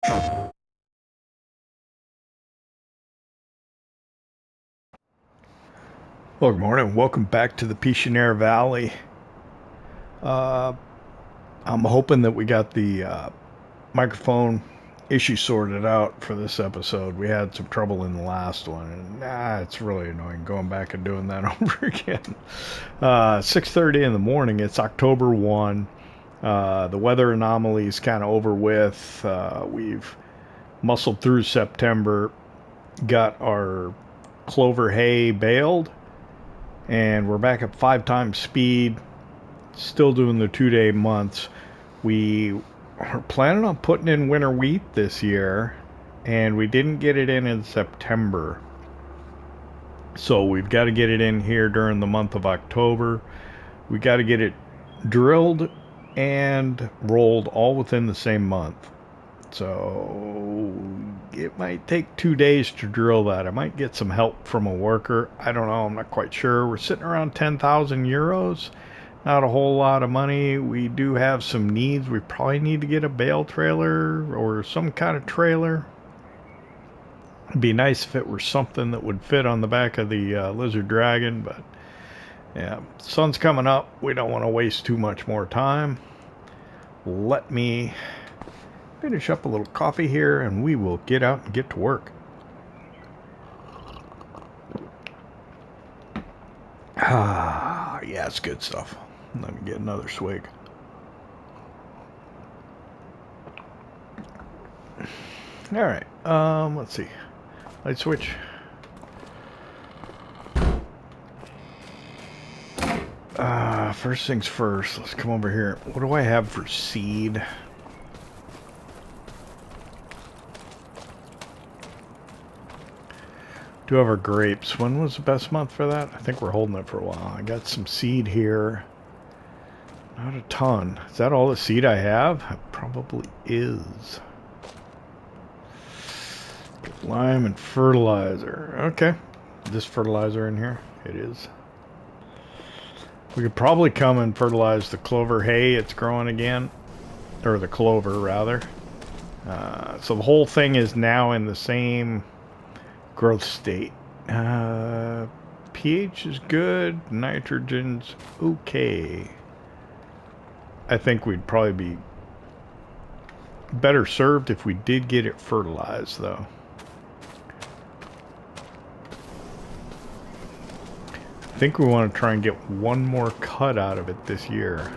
Well, good morning. Welcome back to the Pichonnière Valley. I'm hoping that we got the microphone issue sorted out for this episode. We had some trouble in the last one, and it's really annoying going back and doing that over again. 6:30 in the morning. It's October 1. The weather anomaly is kind of over with. We've muscled through September, got our clover hay baled, and we're back at 5 times speed, still doing the 2-day months. We are planning on putting in winter wheat this year, and we didn't get it in September. So we've got to get it in here during the month of October. We got to get it drilled and rolled all within the same month. So it might take 2 days to drill that. I might get some help from a worker. I don't know. I'm not quite sure. We're sitting around 10,000 euros. Not a whole lot of money. We do have some needs. We probably need to get a bale trailer or some kind of trailer. It'd be nice if it were something that would fit on the back of the Lizard Dragon, but yeah, sun's coming up. We don't want to waste too much more time. Let me finish up a little coffee here, and we will get out and get to work. Yeah, it's good stuff. Let me get another swig. All right, let's see. Light switch. First things first, let's come over here. What do I have for seed? Do have our grapes. When was the best month for that? I think we're holding it for a while. I got some seed here. Not a ton. Is that all the seed I have? It probably is. Lime and fertilizer. Okay. Is this fertilizer in here? It is. We could probably come and fertilize the clover hay. It's growing again. Or the clover, rather. So the whole thing is now in the same growth state. pH is good. Nitrogen's okay. I think we'd probably be better served if we did get it fertilized, though. I think we want to try and get one more cut out of it this year.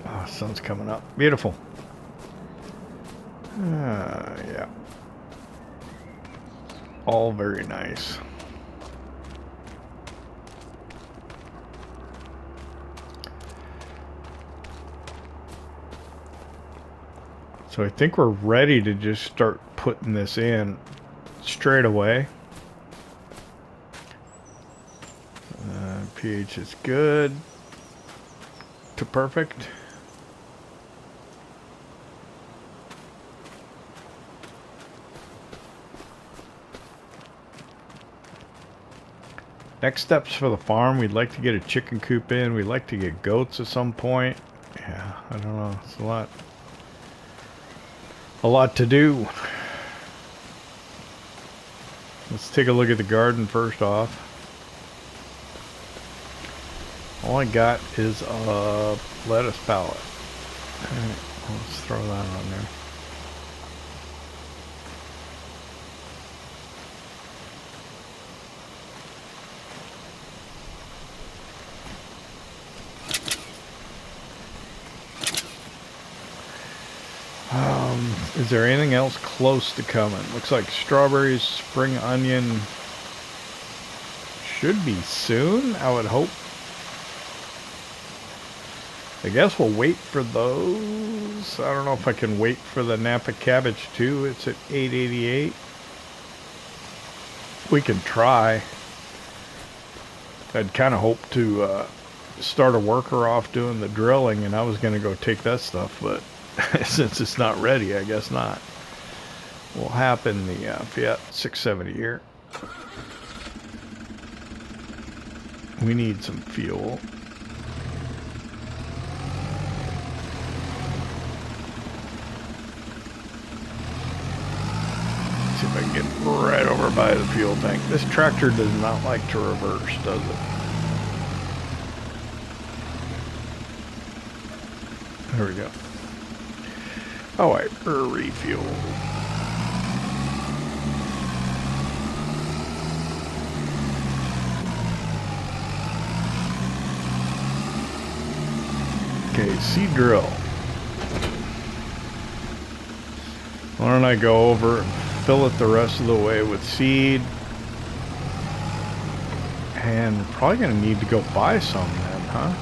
Oh, sun's coming up. Beautiful. Yeah. All very nice. So I think we're ready to just start putting this in straight away. pH is good to perfect. Next steps for the farm, we'd like to get a chicken coop in. We'd like to get goats at some point. Yeah, I don't know. It's a lot to do. Let's take a look at the garden first off. All I got is a lettuce pallet. Alright, let's throw that on there. Is there anything else close to coming? Looks like strawberries, spring onion should be soon, I would hope. I guess we'll wait for those. I don't know if I can wait for the Napa cabbage too. It's at 888. We can try. I'd kind of hoped to start a worker off doing the drilling, and I was going to go take that stuff, but since it's not ready, I guess not. We'll happen the Fiat 670 here. We need some fuel. See if I can get right over by the fuel tank. This tractor does not like to reverse, does it? There we go. Oh, I refuel. Okay, seed drill. Why don't I go over and fill it the rest of the way with seed? And we're probably going to need to go buy some then, huh?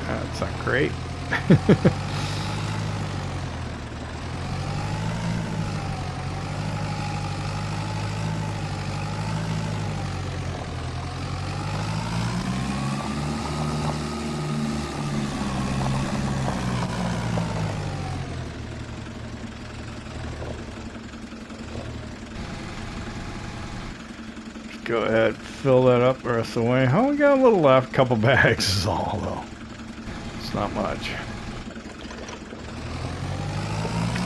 That's not great. Go ahead, fill that up the rest of the way. Oh, we got a little left, couple bags is all though. It's not much.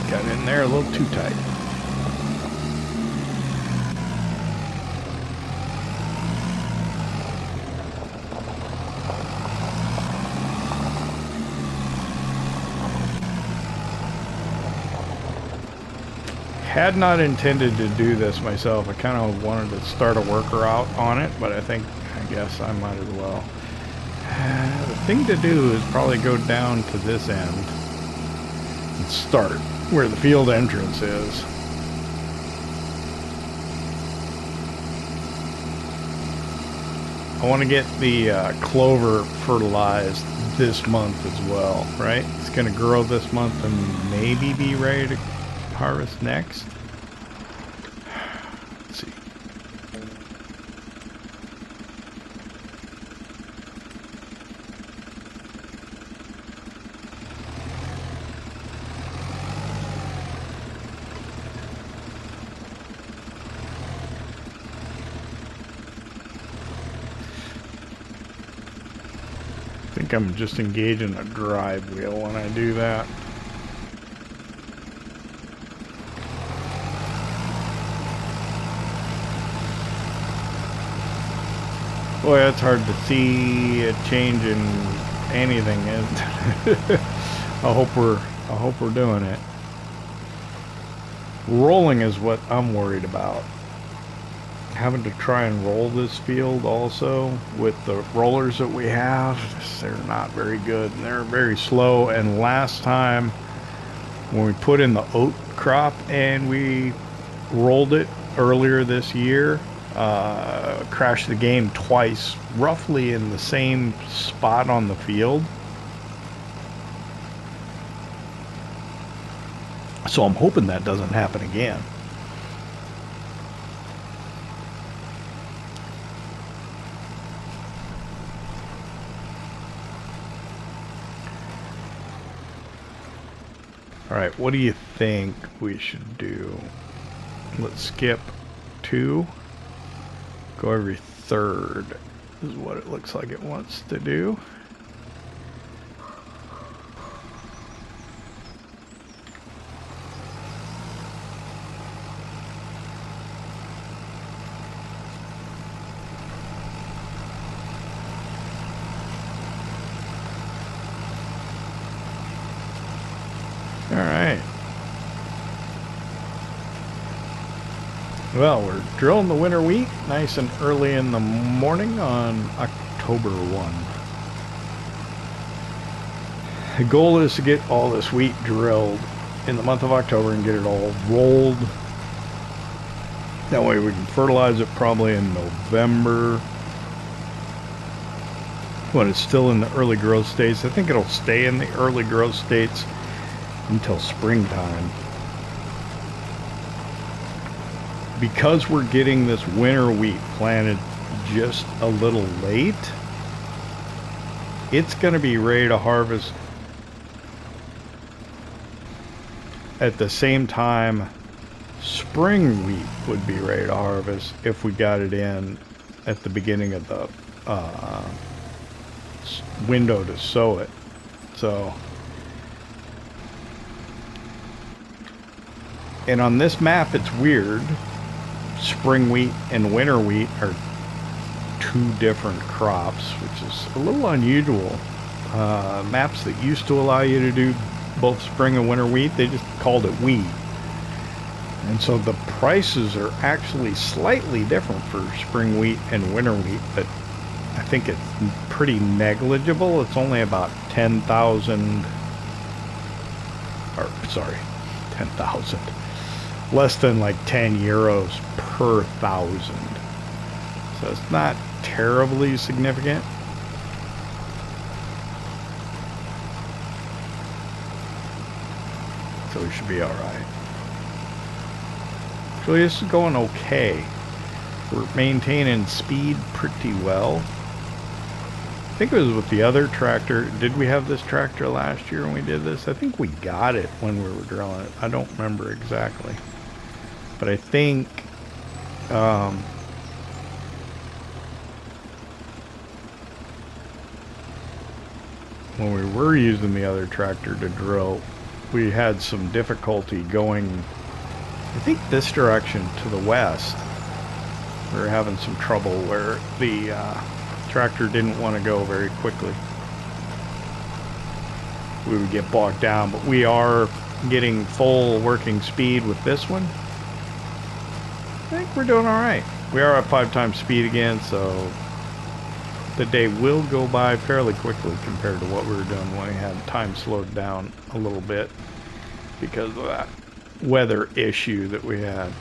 Got in there a little too tight. Had not intended to do this myself. I kind of wanted to start a worker out on it, but I guess I might as well. The thing to do is probably go down to this end and start where the field entrance is. I want to get the clover fertilized this month as well, right? It's going to grow this month and maybe be ready to harvest next. Let's see. I think I'm just engaging a drive wheel when I do that. Boy, it's hard to see a change in anything. I hope we're doing it. Rolling is what I'm worried about. Having to try and roll this field also with the rollers that we have, they're not very good and they're very slow. And last time when we put in the oat crop and we rolled it earlier this year, crashed the game twice, roughly in the same spot on the field. So I'm hoping that doesn't happen again. All right, what do you think we should do? Let's skip 2. Go every third is what it looks like it wants to do. All right. Well, we're drilling the winter wheat nice and early in the morning on October 1. The goal is to get all this wheat drilled in the month of October and get it all rolled. That way we can fertilize it probably in November. When it's still in the early growth states. I think it'll stay in the early growth states until springtime. Because we're getting this winter wheat planted just a little late, it's going to be ready to harvest at the same time spring wheat would be ready to harvest if we got it in at the beginning of the window to sow it. So, and on this map it's weird. Spring wheat and winter wheat are two different crops, which is a little unusual. Maps that used to allow you to do both spring and winter wheat, they just called it wheat. And so the prices are actually slightly different for spring wheat and winter wheat, but I think it's pretty negligible. It's only about 10,000, or sorry, 10,000. Less than like 10 euros per thousand. So it's not terribly significant. So we should be alright. Actually, this is going okay. We're maintaining speed pretty well. I think it was with the other tractor. Did we have this tractor last year when we did this? I think we got it when we were drilling it. I don't remember exactly. But I think when we were using the other tractor to drill, we had some difficulty going, I think, this direction to the west. We were having some trouble where the tractor didn't want to go very quickly. We would get bogged down, but we are getting full working speed with this one. I think we're doing all right. We are at 5 times speed again, so the day will go by fairly quickly compared to what we were doing when we had time slowed down a little bit because of that weather issue that we had.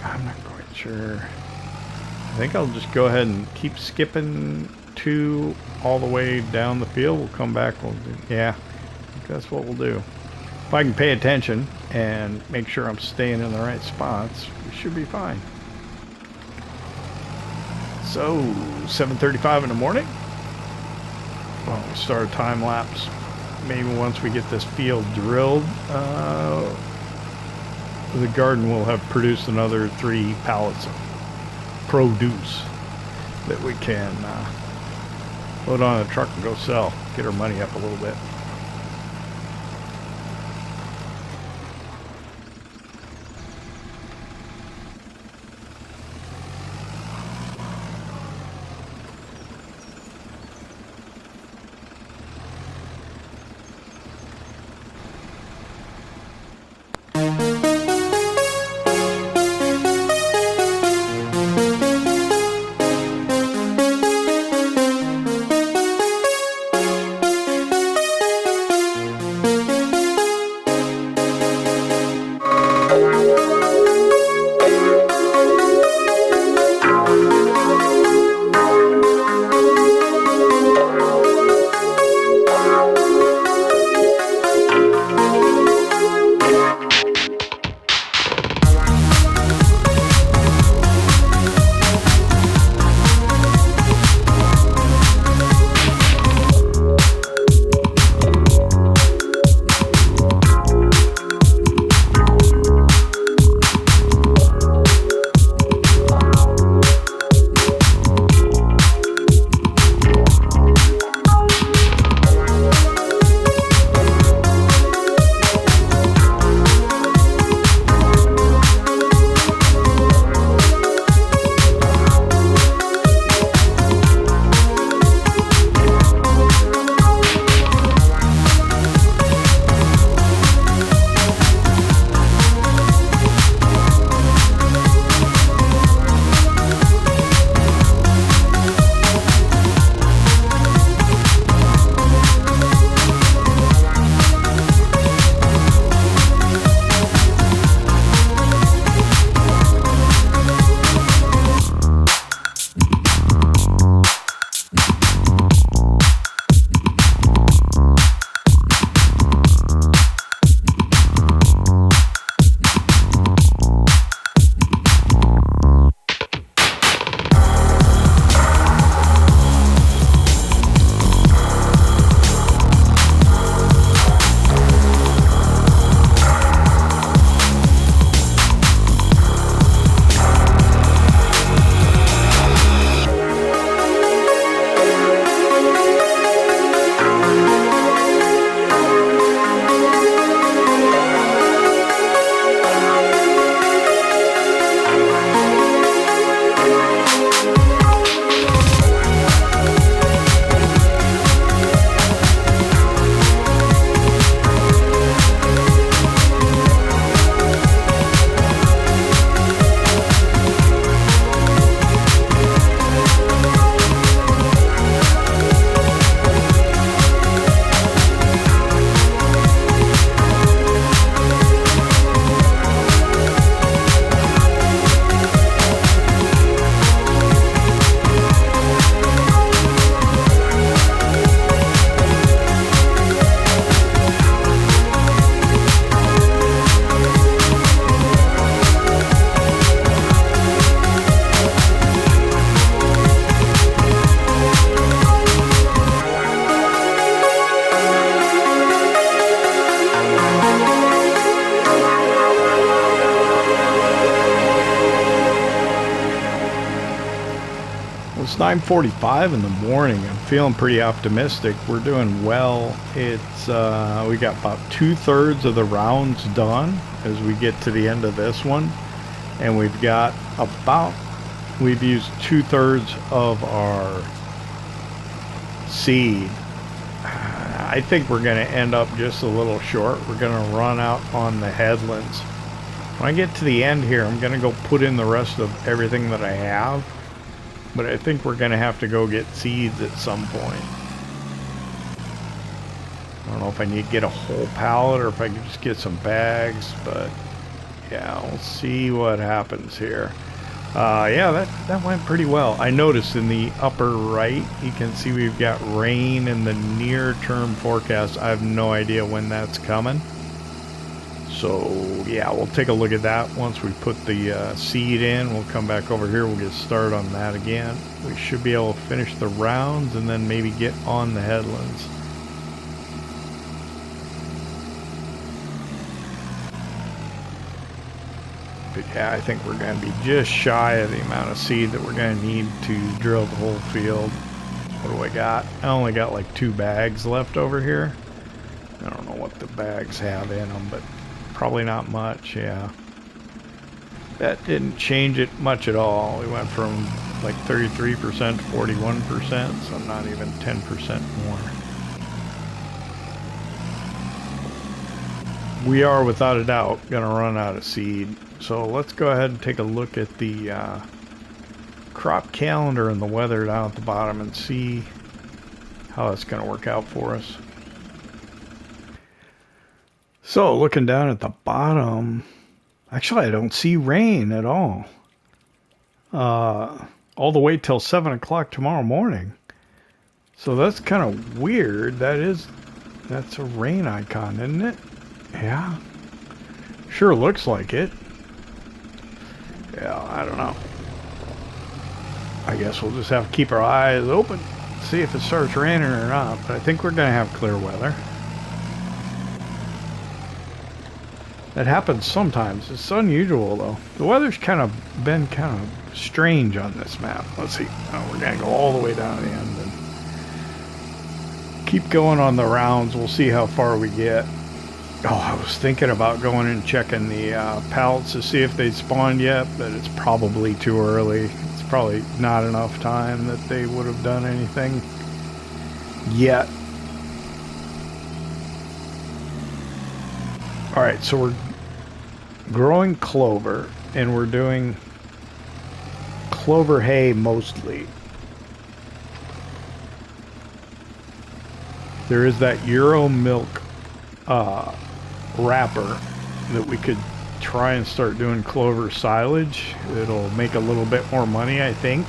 I'm not quite sure. I think I'll just go ahead and keep skipping all the way down the field. We'll come back. Yeah, I think that's what we'll do. If I can pay attention and make sure I'm staying in the right spots, we should be fine. So, 7:35 in the morning. Well, we start a time lapse. Maybe once we get this field drilled, the garden will have produced another 3 pallets of produce that we can load on a truck and go sell. Get our money up a little bit. Well, it's 9:45 in the morning. I'm feeling pretty optimistic. We're doing well. It's we got about 2/3 of the rounds done as we get to the end of this one, and we've got about, we've used 2/3 of our seed. I think we're going to end up just a little short. We're going to run out on the headlands. When I get to the end here, I'm going to go put in the rest of everything that I have. But I think we're going to have to go get seeds at some point. I don't know if I need to get a whole pallet or if I can just get some bags. But yeah, we'll see what happens here. Yeah, that went pretty well. I noticed in the upper right, you can see we've got rain in the near-term forecast. I have no idea when that's coming. So yeah, we'll take a look at that once we put the seed in. We'll come back over here. We'll get started on that again. We should be able to finish the rounds and then maybe get on the headlands. But yeah, I think we're going to be just shy of the amount of seed that we're going to need to drill the whole field. What do I got? I only got like 2 bags left over here. I don't know what the bags have in them, but probably not much. Yeah, that didn't change it much at all. We went from like 33% to 41%, so not even 10% more. We are without a doubt gonna run out of seed, so let's go ahead and take a look at the crop calendar and the weather down at the bottom and see how that's gonna work out for us. So looking down at the bottom, actually I don't see rain at all the way till 7 o'clock tomorrow morning. So that's kind of weird. That's a rain icon, isn't it? Yeah, sure looks like it. Yeah, I don't know. I guess we'll just have to keep our eyes open, see if it starts raining or not, but I think we're gonna have clear weather. That happens sometimes. It's unusual though. The weather's been kind of strange on this map. Let's see. Oh, we're gonna go all the way down to the end and keep going on the rounds. We'll see how far we get. Oh, I was thinking about going and checking the pallets to see if they spawned yet, but it's probably too early. It's probably not enough time that they would have done anything yet. All right, so we're growing clover, and we're doing clover hay mostly. There is that Euro milk wrapper that we could try and start doing clover silage. It'll make a little bit more money, I think.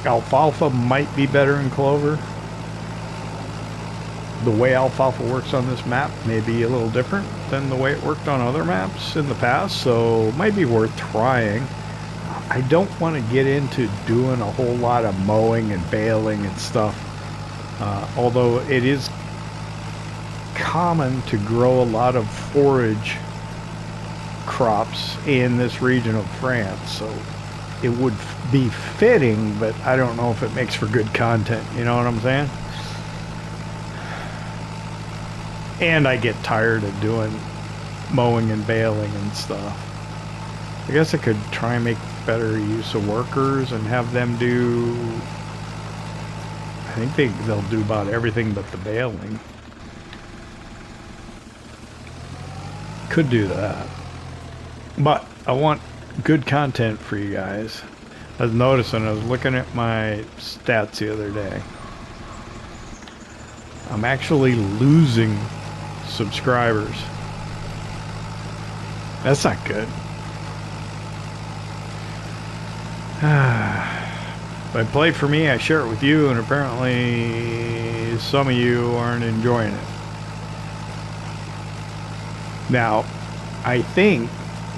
Alfalfa might be better in clover. The way alfalfa works on this map may be a little different than the way it worked on other maps in the past, so it might be worth trying. I don't want to get into doing a whole lot of mowing and baling and stuff, although it is common to grow a lot of forage crops in this region of France, so it would be fitting, but I don't know if it makes for good content, you know what I'm saying? And I get tired of doing mowing and baling and stuff. I guess I could try and make better use of workers and have them do, I think they'll do about everything but the baling. Could do that. But I want good content for you guys. I was noticing, I was looking at my stats the other day. I'm actually losing subscribers. That's not good. If I play for me, I share it with you, and apparently some of you aren't enjoying it. Now, I think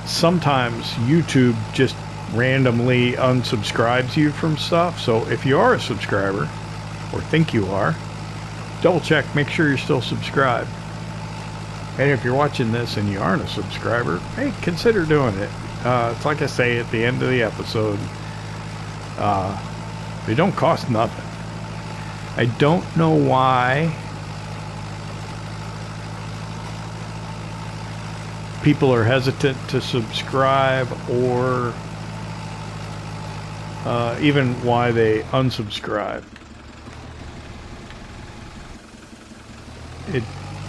sometimes YouTube just randomly unsubscribes you from stuff, so if you are a subscriber, or think you are, double check, make sure you're still subscribed. And if you're watching this and you aren't a subscriber, hey, consider doing it. It's like I say at the end of the episode. They don't cost nothing. I don't know why people are hesitant to subscribe, or even why they unsubscribe. It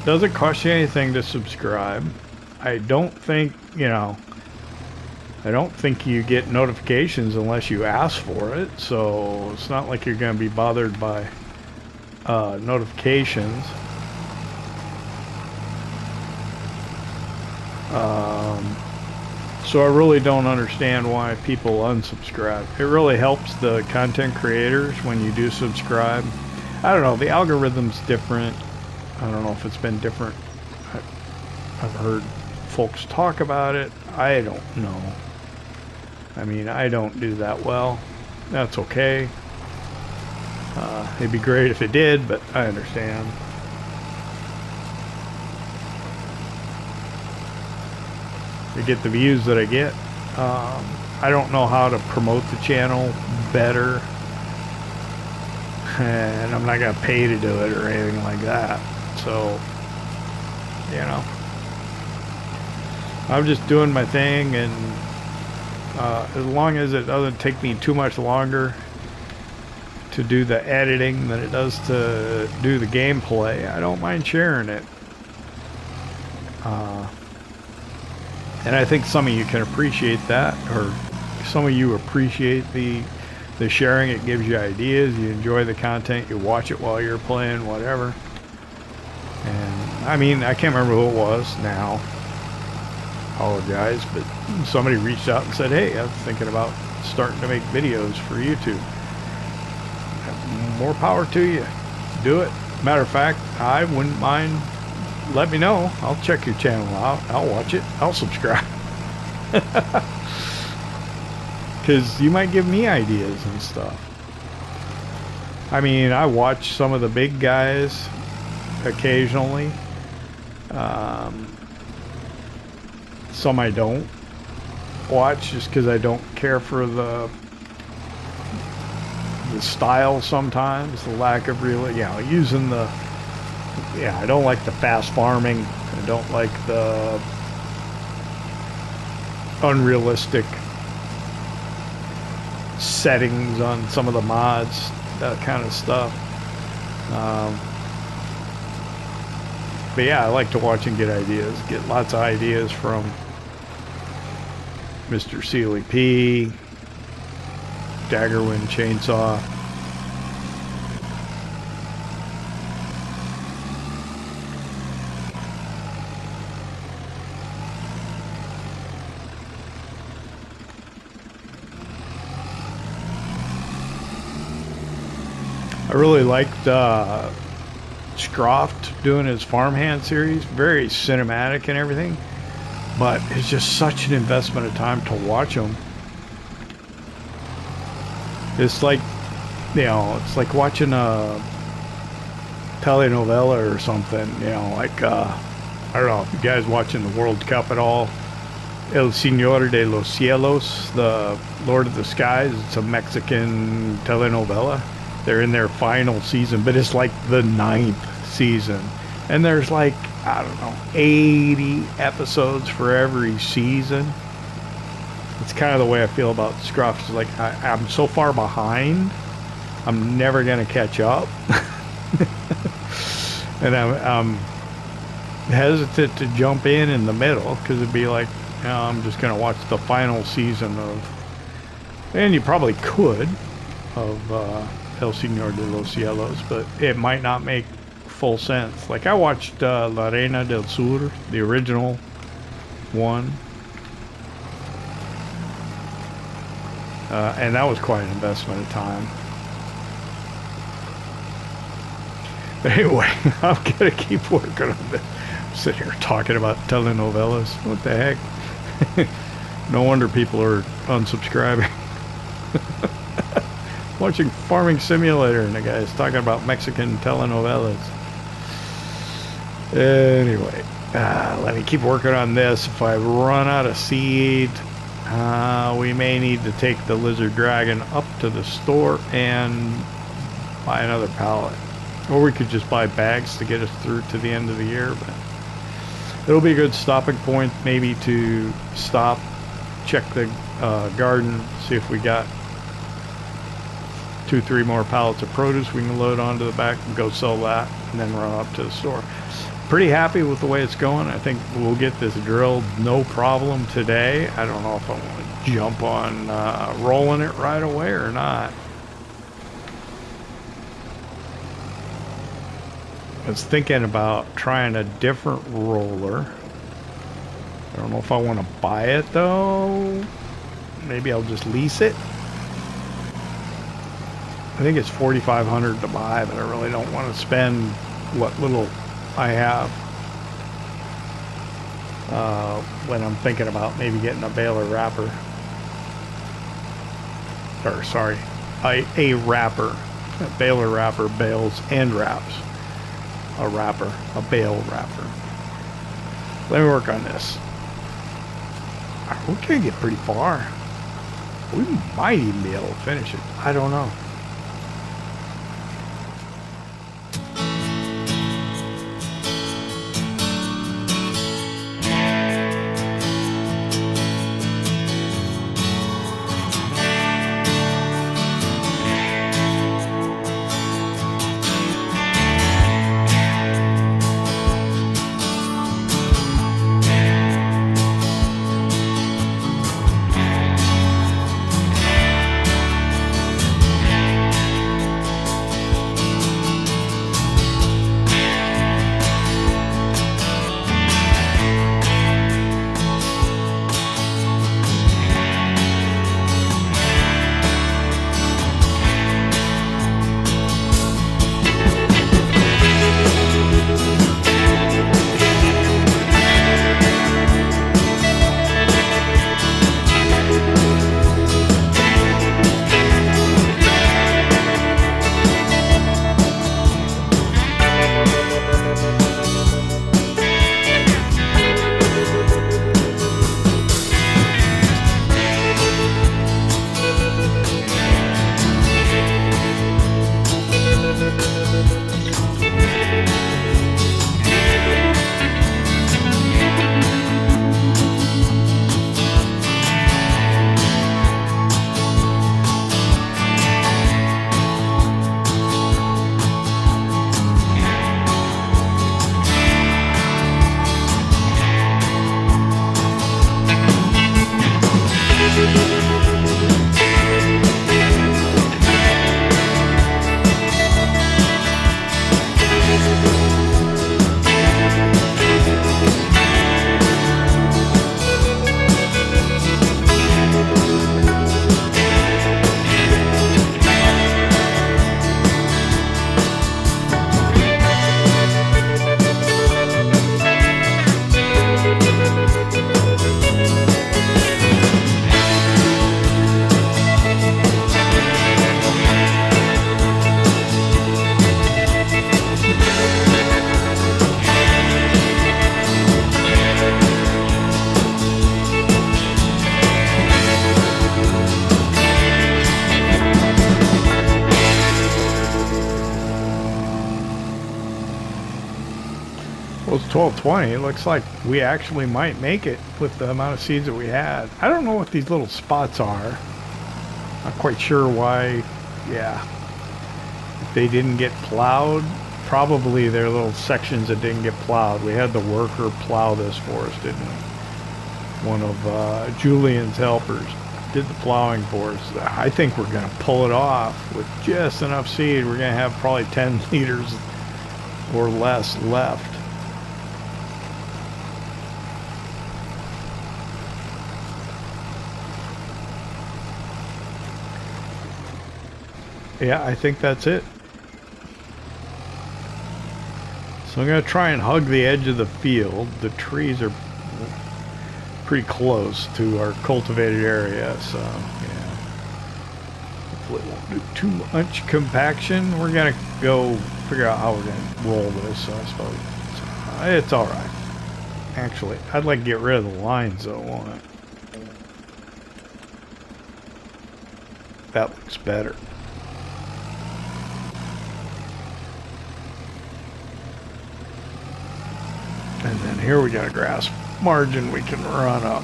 doesn't cost you anything to subscribe. I don't think, I don't think you get notifications unless you ask for it, so it's not like you're going to be bothered by notifications. So I really don't understand why people unsubscribe. It really helps the content creators when you do subscribe. I don't know, the algorithm's different. I don't know if it's been different. I've heard folks talk about it. I don't know. I mean, I don't do that well. That's okay. It'd be great if it did, but I understand. I get the views that I get. I don't know how to promote the channel better. And I'm not going to pay to do it or anything like that. So, I'm just doing my thing, and as long as it doesn't take me too much longer to do the editing than it does to do the gameplay, I don't mind sharing it. And I think some of you can appreciate that, or some of you appreciate the sharing. It gives you ideas, you enjoy the content, you watch it while you're playing, whatever. And I mean, I can't remember who it was now. Apologize, but somebody reached out and said, hey, I was thinking about starting to make videos for YouTube. More power to you. Do it. Matter of fact, I wouldn't mind. Let me know. I'll check your channel out. I'll watch it. I'll subscribe. Because you might give me ideas and stuff. I mean, I watch some of the big guys occasionally. Some I don't watch just because I don't care for the style sometimes, the lack of real, using the, I don't like the fast farming. I don't like the unrealistic settings on some of the mods, that kind of stuff. But yeah, I like to watch and get ideas. Get lots of ideas from Mr. Sealy P, Daggerwind Chainsaw. I really liked Scroft doing his Farmhand series. Very cinematic and everything, but it's just such an investment of time to watch them. It's like, it's like watching a telenovela or something, like, I don't know if you guys watching the World Cup at all. El Señor de los Cielos, the Lord of the Skies. It's a Mexican telenovela. They're in their final season, but it's like the 9th season. And there's like, I don't know, 80 episodes for every season. It's kind of the way I feel about Scruff. It's like, I'm so far behind, I'm never going to catch up. And I'm hesitant to jump in the middle, because it'd be like, I'm just going to watch the final season of, and you probably could, of El Señor de los Cielos, but it might not make full sense. Like, I watched La Reina del Sur, the original one, and that was quite an investment of time. But anyway, I'm gonna keep working on this. I'm sitting here talking about telenovelas. What the heck? No wonder people are unsubscribing. Watching Farming Simulator, and the guy's talking about Mexican telenovelas. Anyway, let me keep working on this. If I run out of seed, We may need to take the Lizard Dragon up to the store and buy another pallet. Or we could just buy bags to get us through to the end of the year, but it'll be a good stopping point maybe to stop, check the garden, see if we got 2-3 more pallets of produce we can load onto the back and go sell that and then run up to the store. Pretty happy with the way it's going. I think we'll get this drilled no problem today. I don't know if I want to jump on rolling it right away or not. I was thinking about trying a different roller. I don't know if I want to buy it though. Maybe I'll just lease it. I think it's $4,500 to buy, but I really don't want to spend what little I have when I'm thinking about maybe getting a baler wrapper. Or sorry, a wrapper. A baler wrapper bales and wraps. A wrapper, a bale wrapper. Let me work on this. We're gonna get pretty far. We might even be able to finish it. I don't know. Well, it's 12:20. It looks like we actually might make it with the amount of seeds that we had. I don't know what these little spots are. Not quite sure why. Yeah. If they didn't get plowed, probably they're little sections that didn't get plowed. We had the worker plow this for us, didn't we? One of Julian's helpers did the plowing for us. I think we're going to pull it off with just enough seed. We're going to have probably 10 liters or less left. Yeah, I think that's it. So I'm going to try and hug the edge of the field. The trees are pretty close to our cultivated area, so yeah. Hopefully it won't do too much compaction. We're going to go figure out how we're going to roll this, I suppose. It's alright. Actually, I'd like to get rid of the lines though, won't it? that looks better. And then here we got a grass margin we can run up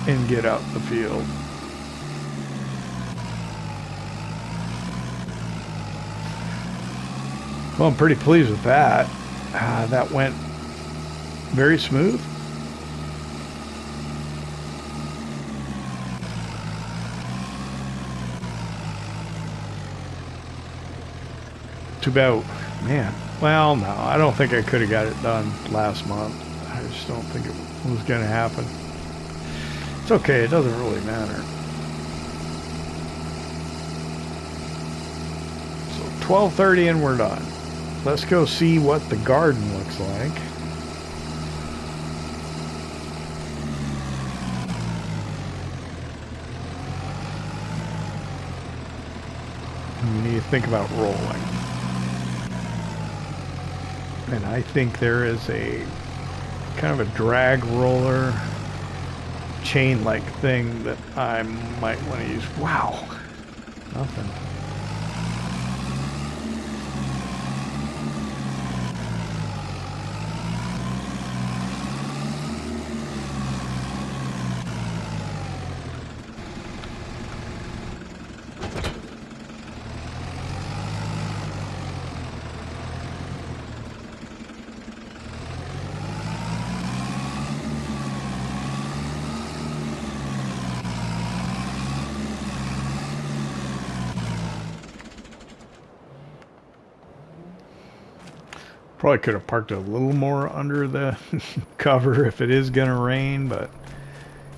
and get out in the field. Well, I'm pretty pleased with that. That went very smooth. Too bad, man. Well, no, I don't think I could have got it done last month. I just don't think it was going to happen. It's okay, it doesn't really matter. So 12:30 and we're done. Let's go see what the garden looks like. And we need to think about rolling. And I think there is a kind of a drag roller chain-like thing that I might want to use. Wow, nothing. Probably could have parked a little more under the cover if it is gonna rain, but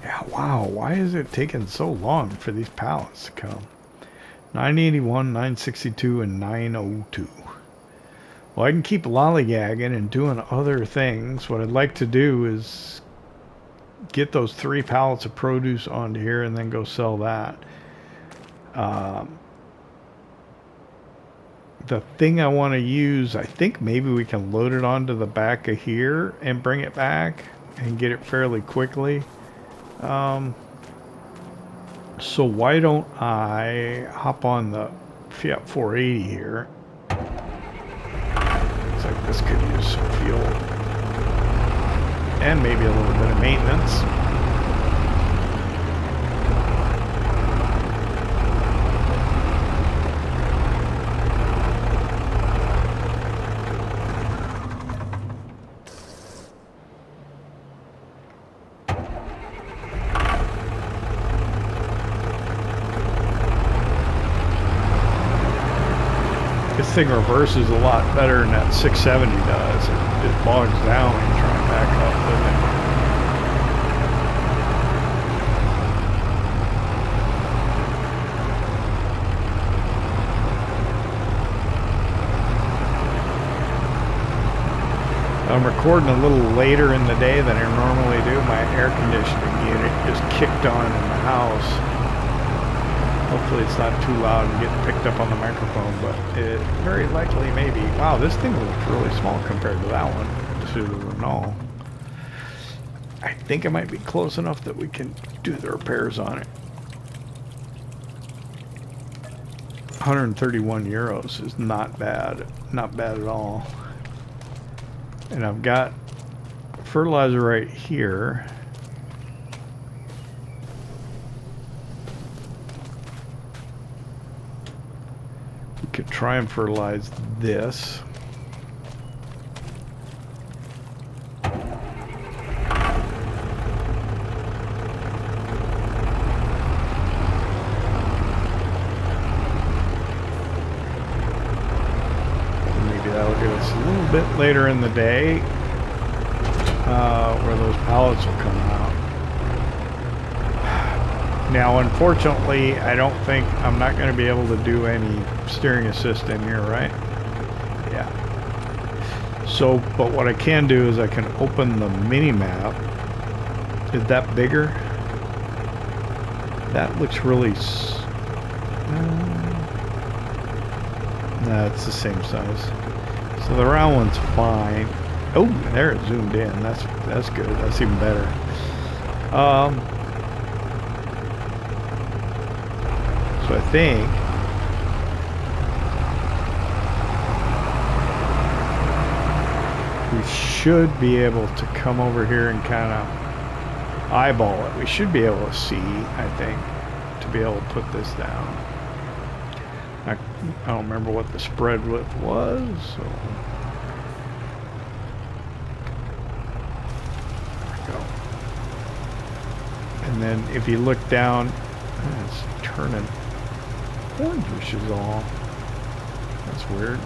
yeah, wow, why is it taking so long for these pallets to come? 981, 962, and 902. Well, I can keep lollygagging and doing other things. What I'd like to do is get those 3 pallets of produce onto here and then go sell that. The thing I want to use, I think maybe we can load it onto the back of here and bring it back and get it fairly quickly. So why don't I hop on the Fiat 480 here. Looks like this could use some fuel. And maybe a little bit of maintenance. This thing reverses a lot better than that 670 does. It bogs down when you try and back up with it. I'm recording a little later in the day than I normally do. My air conditioning unit just kicked on in the house. Hopefully it's not too loud and getting picked up on the microphone, but it very likely may be. Wow, this thing looks really small compared to that one, to the Renault. I think it might be close enough that we can do the repairs on it. 131 euros is not bad. Not bad at all. And I've got fertilizer right here. We could try and fertilize this. Bit later in the day where those pallets will come out. Now unfortunately I'm not going to be able to do any steering assist in here, right? Yeah. So but what I can do is I can open the mini map. Is that bigger? That looks really no, it's the same size. So the round one's fine. Oh, there it zoomed in. That's good. That's even better. So I think we should be able to come over here and kind of eyeball it. We should be able to see, I think, to be able to put this down. I don't remember what the spread width was, so there we go. And then if you look down, it's turning orange is all. That's weird.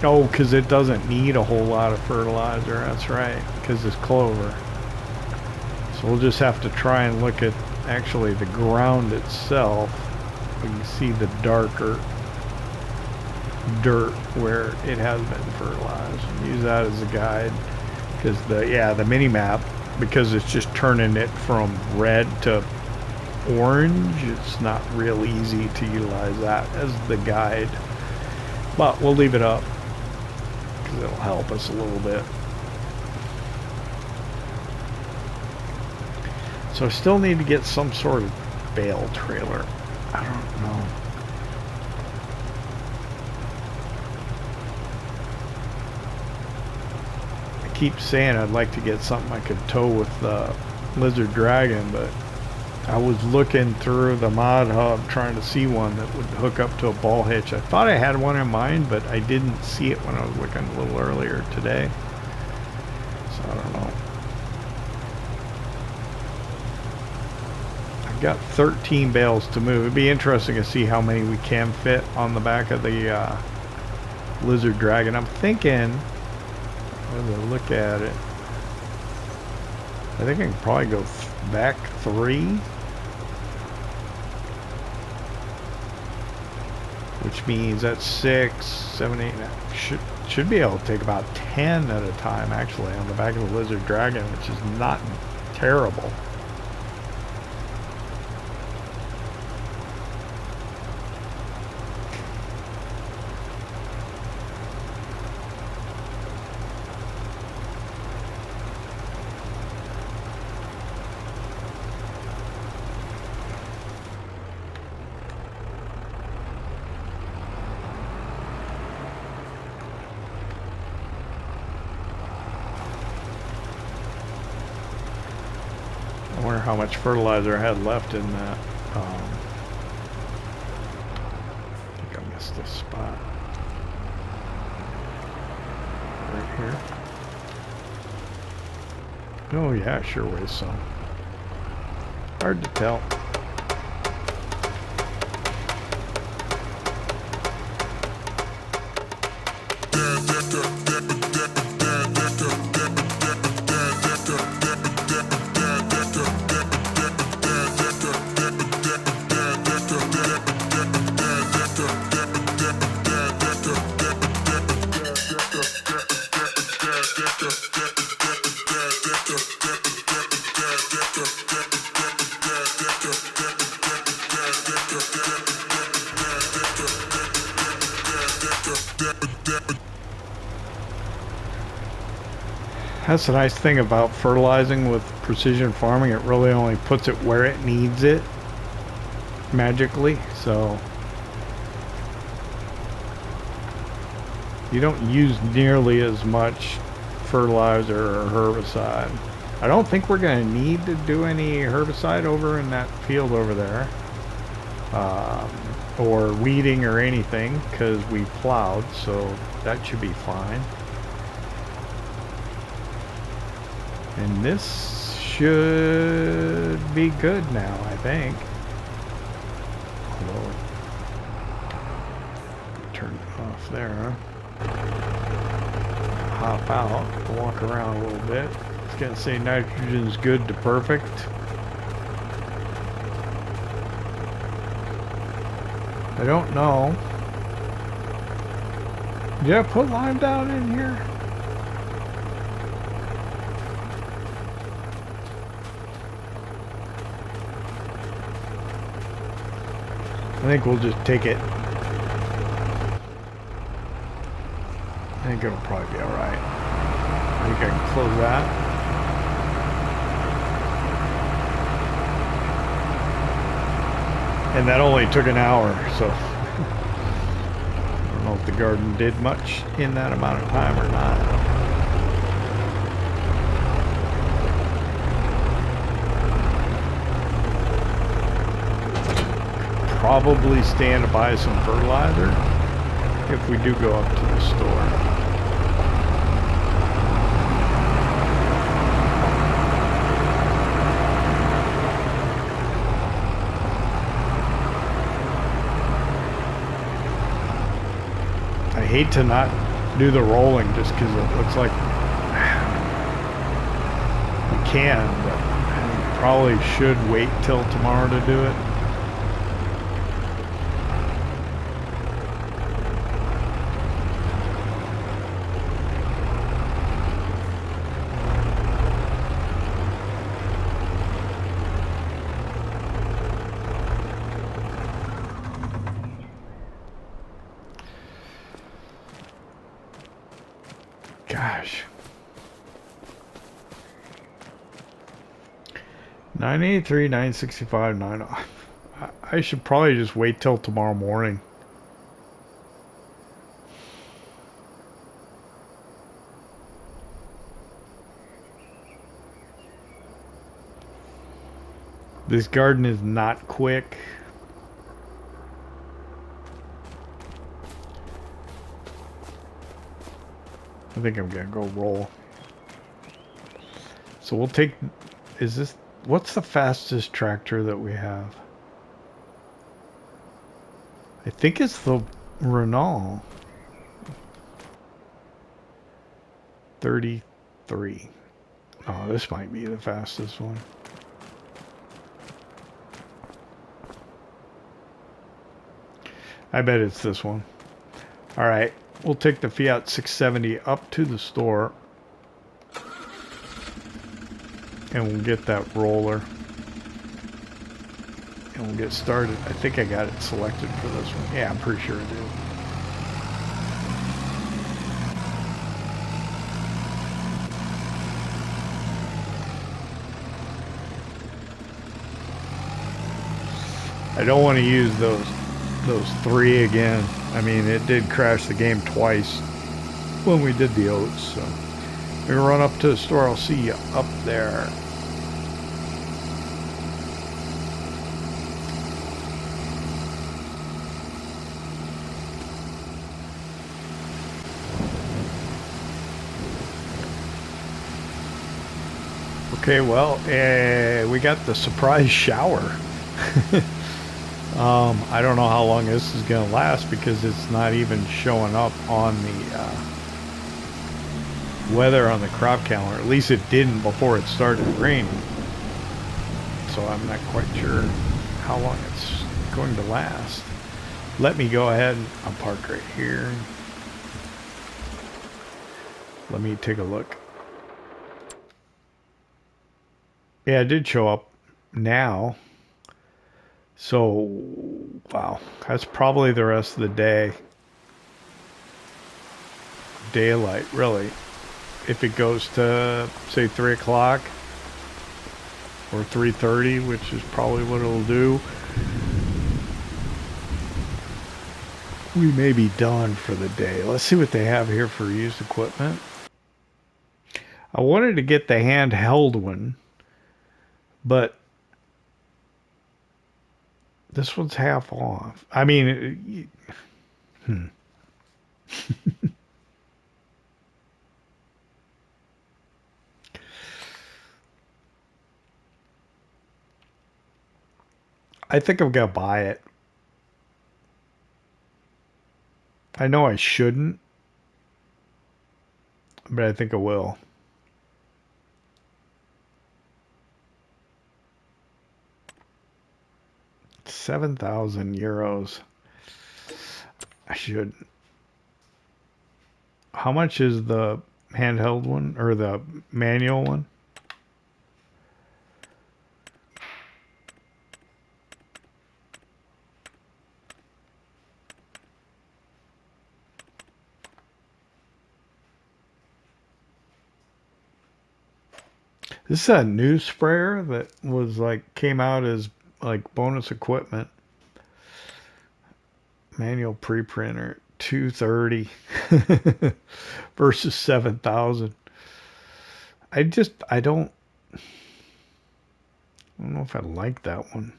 Oh, because it doesn't need a whole lot of fertilizer. That's right, because it's clover. So we'll just have to try and look at actually the ground itself. We can see the darker dirt where it has been fertilized. Use that as a guide, because the mini map, because it's just turning it from red to orange, it's not real easy to utilize that as the guide. But we'll leave it up because it'll help us a little bit. So I still need to get some sort of bale trailer. I don't know. I keep saying I'd like to get something I could tow with the Lizard Dragon, but I was looking through the mod hub trying to see one that would hook up to a ball hitch. I thought I had one in mind, but I didn't see it when I was looking a little earlier today. So I don't know. I've got 13 bales to move. It'd be interesting to see how many we can fit on the back of the Lizard Dragon. I'm thinking, as I look at it, I think I can probably go back 3. Which means that's 6, 7, 8, 9. Should be able to take about 10 at a time actually on the back of the Lizard Dragon, which is not terrible. I wonder how much fertilizer I had left in that. I think I missed this spot. Right here. Oh yeah, sure weighs some. Hard to tell. That's the nice thing about fertilizing with precision farming. It really only puts it where it needs it magically, so you don't use nearly as much fertilizer or herbicide. I don't think we're going to need to do any herbicide over in that field over there, or weeding or anything, because we plowed, so that should be fine. And this should be good now, I think. Although, turn it off there, huh? Hop out, walk around a little bit. It's gonna say nitrogen's good to perfect. I don't know. Did I put lime down in here? I think we'll just take it. I think it'll probably be alright. I think I can close that. And that only took an hour, so I don't know if the garden did much in that amount of time or not. Probably stand to buy some fertilizer if we do go up to the store. I hate to not do the rolling just because it looks like we can, but I probably should wait till tomorrow to do it. Gosh. 983, 965, 9. I should probably just wait till tomorrow morning. This garden is not quick. I think I'm gonna go roll. So we'll take, is this, what's the fastest tractor that we have? I think it's the Renault. 33. Oh, this might be the fastest one. I bet it's this one. All right. We'll take the Fiat 670 up to the store and we'll get that roller and we'll get started. I think I got it selected for this one. Yeah, I'm pretty sure I did. I don't want to use those three again. I mean, it did crash the game twice when we did the oats, so we're gonna run up to the store. I'll see you up there. Okay, well, we got the surprise shower. I don't know how long this is going to last because it's not even showing up on the weather on the crop calendar. At least it didn't before it started raining. So I'm not quite sure how long it's going to last. Let me go ahead and I'll park right here. Let me take a look. Yeah, it did show up now. So, wow, that's probably the rest of the day. Daylight, really. If it goes to, say, 3 o'clock or 3:30, which is probably what it'll do, we may be done for the day. Let's see what they have here for used equipment. I wanted to get the handheld one, but this one's half off. I mean, I think I'm gonna buy it. I know I shouldn't, but I think I will. €7,000. I should. How much is the handheld one or the manual one? This is a new sprayer that was like came out as like bonus equipment. Manual pre-printer, 230 versus 7,000. I don't know if I like that one.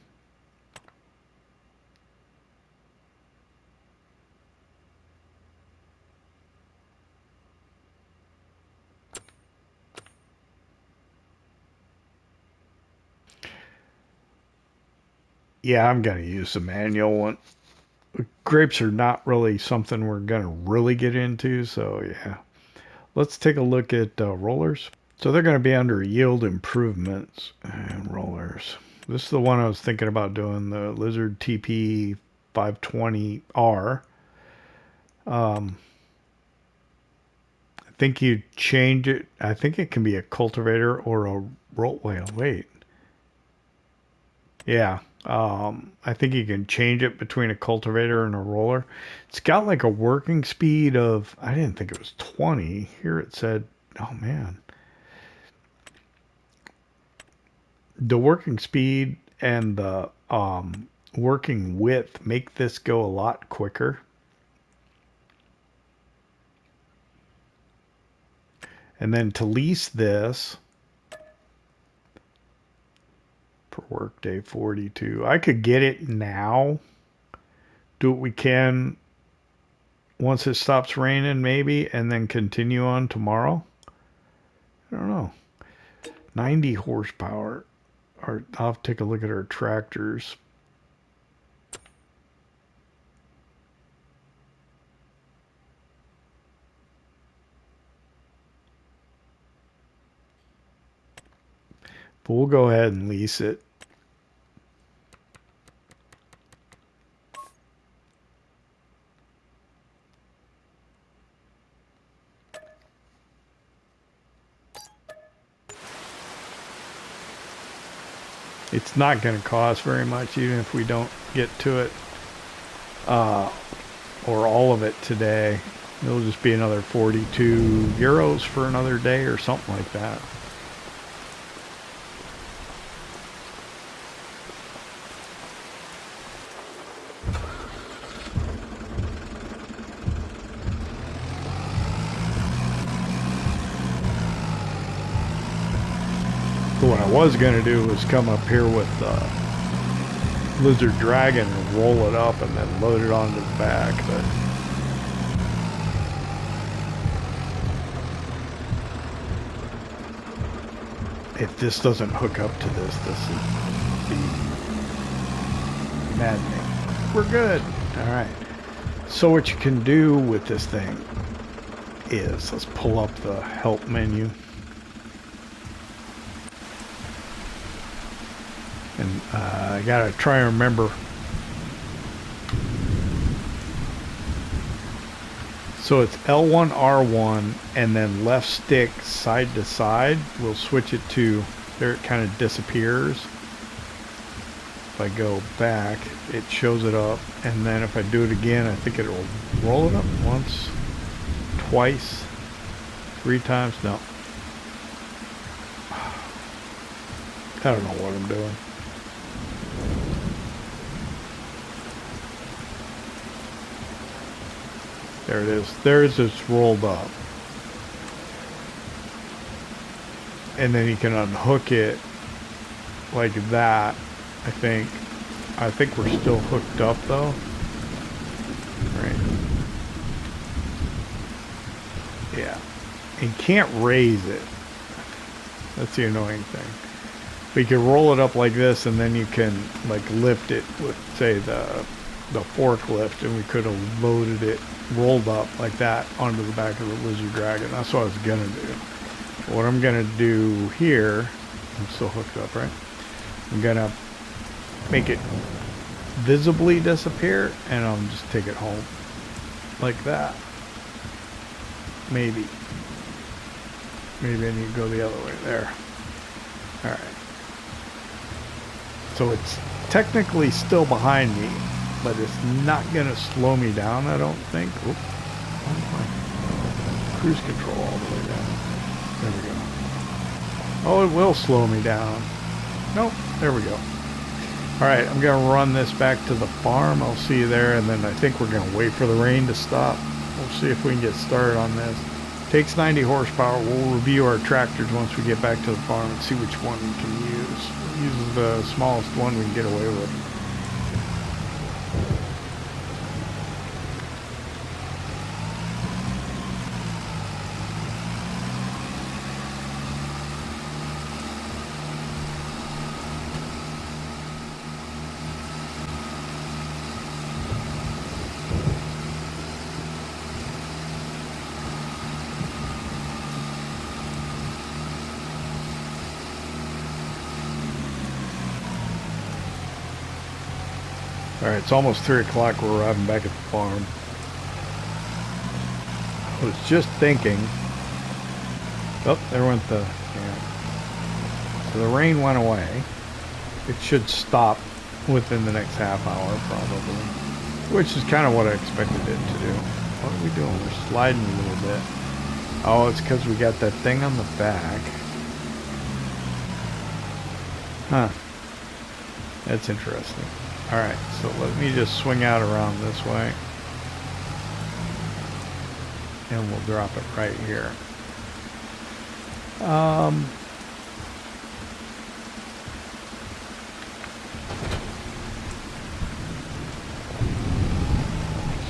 Yeah, I'm going to use the manual one. Grapes are not really something we're going to really get into, so yeah. Let's take a look at rollers. So they're going to be under yield improvements and rollers. This is the one I was thinking about doing, the Lizard TP 520R. I think you change it. I think it can be a cultivator or a roll. Wait. Yeah. I think you can change it between a cultivator and a roller. It's got like a working speed of, I didn't think it was 20. Here it said, oh man. The working speed and the working width make this go a lot quicker. And then to lease this per workday 42. I could get it now. Do what we can once it stops raining maybe, and then continue on tomorrow. I don't know. 90 horsepower. I'll have to take a look at our tractors. But we'll go ahead and lease it. It's not going to cost very much, even if we don't get to it, or all of it today. It'll just be another 42 euros for another day or something like that. But what I was going to do was come up here with Lizard Dragon and roll it up and then load it onto the back, but if this doesn't hook up to this is the maddening. We're good. All right. So what you can do with this thing is, let's pull up the help menu. And I gotta try and remember. So it's L1, R1, and then left stick side to side. We'll switch it to, there it kind of disappears. If I go back, it shows it up. And then if I do it again, I think it'll roll it up once, twice, 3 times. No. I don't know what I'm doing. There it is. There's it's rolled up. And then you can unhook it like that, I think. I think we're still hooked up though. Right. Yeah. And can't raise it. That's the annoying thing. But you can roll it up like this, and then you can like lift it with, say, the forklift, and we could have loaded it, rolled up like that onto the back of the Lizard Dragon. That's what I was gonna do. What I'm gonna do here, I'm still hooked up, right? I'm gonna make it visibly disappear, and I'll just take it home like that. Maybe I need to go the other way there. All right. So it's technically still behind me, but it's not gonna slow me down, I don't think. Oop. Cruise control all the way down. There we go. Oh, it will slow me down. Nope, there we go. Alright, I'm going to run this back to the farm. I'll see you there, and then I think we're going to wait for the rain to stop. We'll see if we can get started on this. Takes 90 horsepower. We'll review our tractors once we get back to the farm and see which one we can use. We'll use the smallest one we can get away with. Alright, it's almost 3 o'clock. We're arriving back at the farm. I was just thinking... Oh, there went the... Yeah. So the rain went away. It should stop within the next half hour, probably. Which is kind of what I expected it to do. What are we doing? We're sliding a little bit. Oh, it's because we got that thing on the back. Huh. That's interesting. Alright, so let me just swing out around this way. And we'll drop it right here.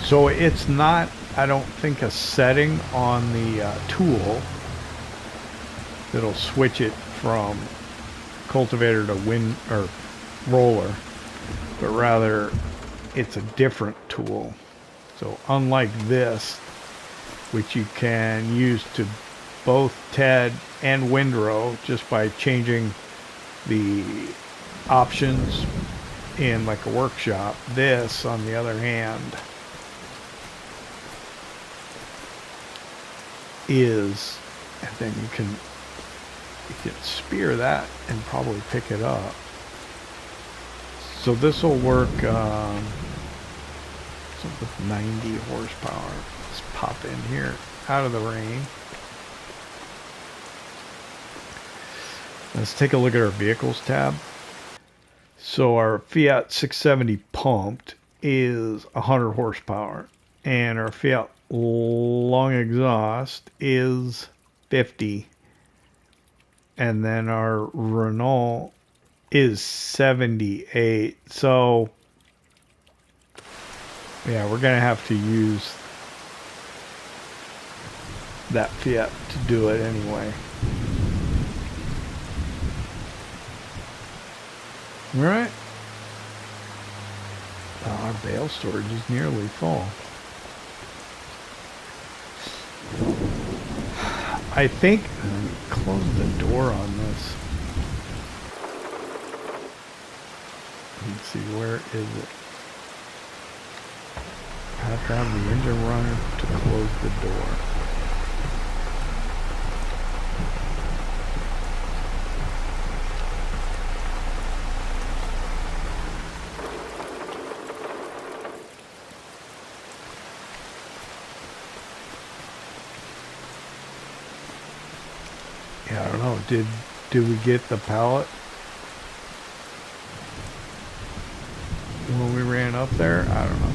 So it's not, I don't think, a setting on the tool that'll switch it from cultivator to wind or roller. But rather, it's a different tool. So unlike this, which you can use to both TED and windrow just by changing the options in like a workshop, this, on the other hand, is, and then you can spear that and probably pick it up. So this will work so with 90 horsepower. Let's pop in here out of the rain. Let's take a look at our vehicles tab. So our Fiat 670 pumped is 100 horsepower, and our Fiat long exhaust is 50, and then our Renault is 78. So yeah, we're gonna have to use that Fiat to do it anyway. All right. Oh, our bale storage is nearly full. I think, let me close the door on this. Let's see, where is it? I have to have the engine runner to close the door. Yeah, I don't know. Did we get the pallet when we ran up there? I don't know.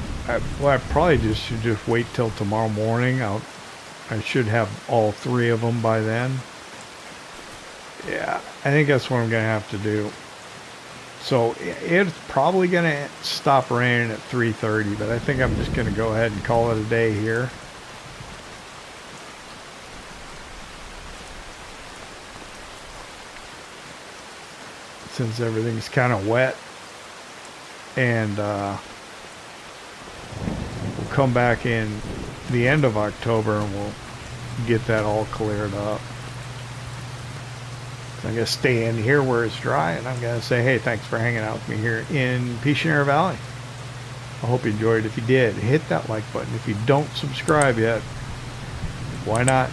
I probably should just wait till tomorrow morning. I should have all 3 of them by then. Yeah, I think that's what I'm gonna have to do. So it's probably gonna stop raining at 3:30, but I think I'm just gonna go ahead and call it a day here. Since everything's kind of wet, and we'll come back in the end of October and we'll get that all cleared up. So I'm going to stay in here where it's dry, and I'm going to say, hey, thanks for hanging out with me here in Pichonnière Valley. I hope you enjoyed. If you did, hit that like button. If you don't subscribe yet, why not?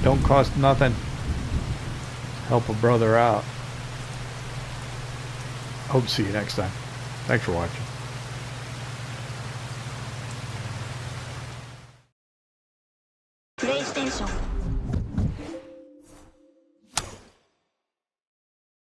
Don't cost nothing. Help a brother out. Hope to see you next time. Thanks for watching. PlayStation